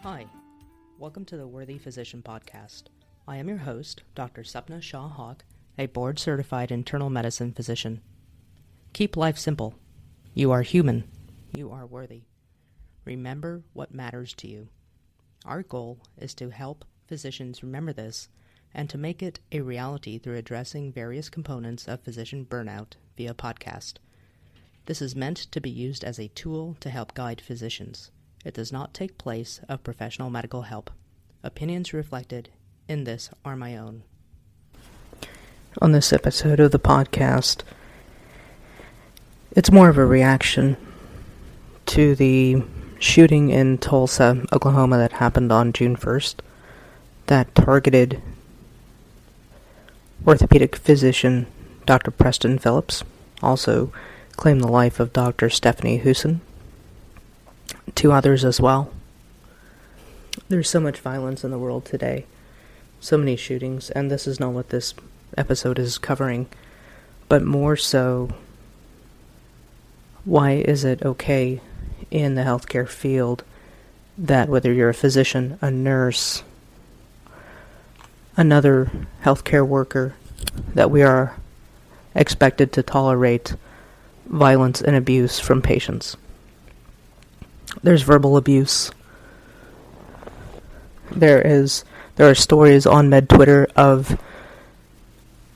Hi, welcome to the Worthy Physician Podcast. I am your host, Dr. Sapna Shah-Hawk, a board-certified internal medicine physician. Keep life simple. You are human. You are worthy. Remember what matters to you. Our goal is to help physicians remember this and to make it a reality through addressing various components of physician burnout via podcast. This is meant to be used as a tool to help guide physicians. It does not take place of professional medical help. Opinions reflected in this are my own. On this episode of the podcast, it's more of a reaction to the shooting in Tulsa, Oklahoma that happened on June 1st that targeted orthopedic physician Dr. Preston Phillips, also claimed the life of Dr. Stephanie Huson, two others as well. There's so much violence in the world today, so many shootings, and this is not what this episode is covering, but more so, why is it okay in the healthcare field that whether you're a physician, a nurse, another healthcare worker, that we are expected to tolerate violence and abuse from patients. There's verbal abuse. There are stories on med Twitter of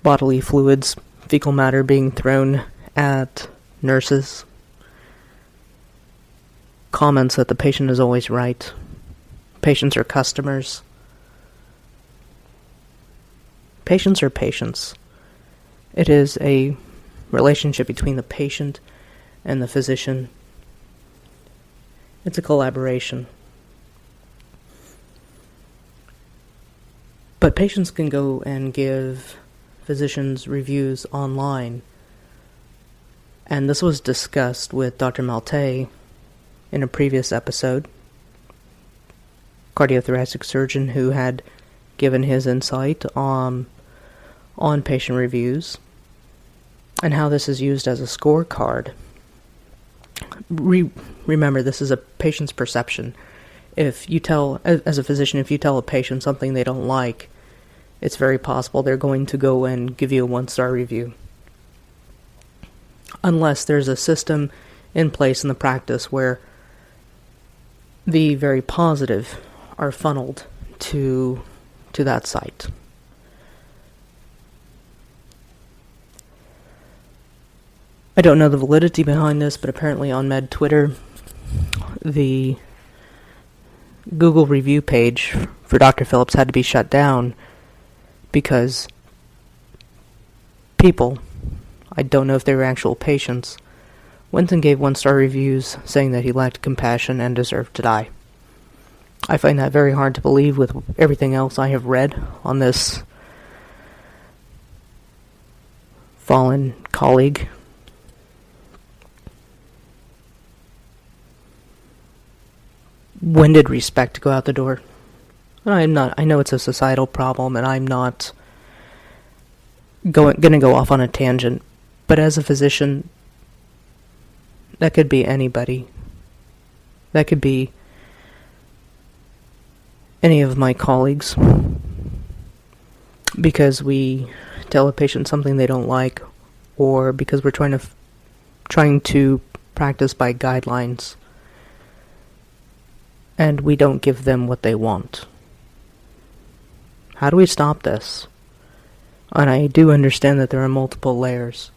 bodily fluids, fecal matter being thrown at nurses. Comments that the patient is always right. Patients are customers. Patients are patients. It is a relationship between the patient and the physician. It's a collaboration. But patients can go and give physicians reviews online. And this was discussed with Dr. Malte in a previous episode. Cardiothoracic surgeon who had given his insight on patient reviews and how this is used as a scorecard. Remember, this is a patient's perception. If you tell, as a physician, if you tell a patient something they don't like, it's very possible they're going to go and give you a 1-star review. Unless there's a system in place in the practice where the very positive are funneled to that site. I don't know the validity behind this, but apparently on med Twitter, the Google review page for Dr. Phillips had to be shut down because people, I don't know if they were actual patients, went and gave 1-star reviews saying that he lacked compassion and deserved to die. I find that very hard to believe with everything else I have read on this fallen colleague. When did respect go out the door? I know it's a societal problem, and I'm not going to go off on a tangent, but as a physician, that could be anybody. That could be any of my colleagues, because we tell a patient something they don't like, or because we're trying to practice by guidelines, and we don't give them what they want. How do we stop this? And I do understand that there are multiple layers,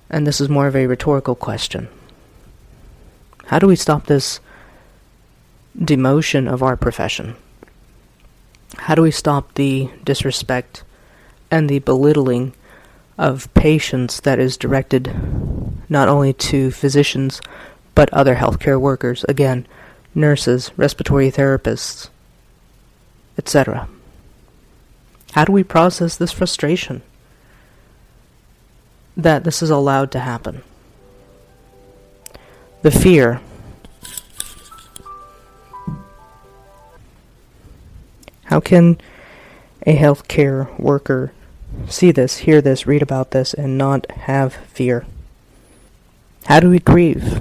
and this is more of a rhetorical question. How do we stop this demotion of our profession? How do we stop the disrespect and the belittling of patients that is directed not only to physicians, but other healthcare workers, again, nurses, respiratory therapists, etc.? How do we process this frustration that this is allowed to happen? The fear. How can a healthcare worker see this, hear this, read about this, and not have fear? How do we grieve?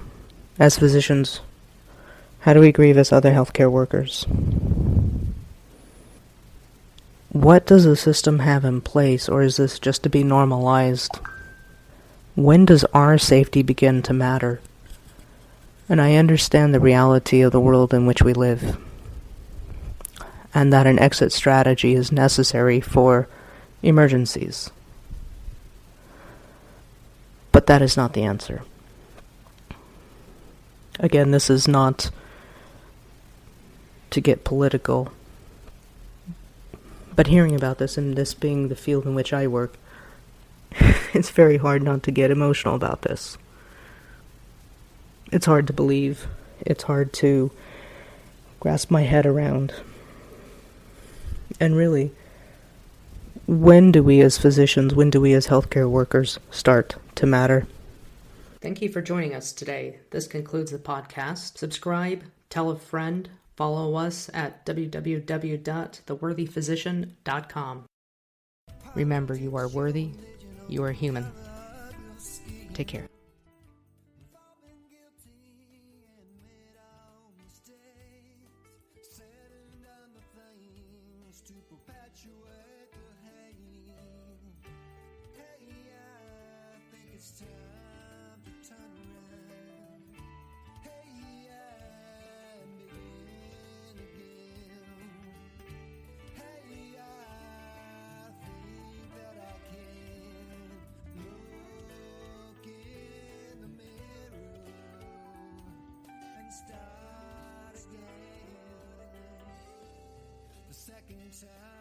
As physicians, How do we grieve as other healthcare workers? What does the system have in place, or is this just to be normalized? When does our safety begin to matter? And I understand the reality of the world in which we live, and that an exit strategy is necessary for emergencies. But that is not the answer. Again, this is not to get political, but hearing about this, and this being the field in which I work, it's very hard not to get emotional about this. It's hard to believe. It's hard to grasp my head around. And really, when do we as physicians, when do we as healthcare workers start to matter? Thank you for joining us today. This concludes the podcast. Subscribe, tell a friend, follow us at www.theworthyphysician.com. Remember, you are worthy, you are human. Take care. Start again the second time.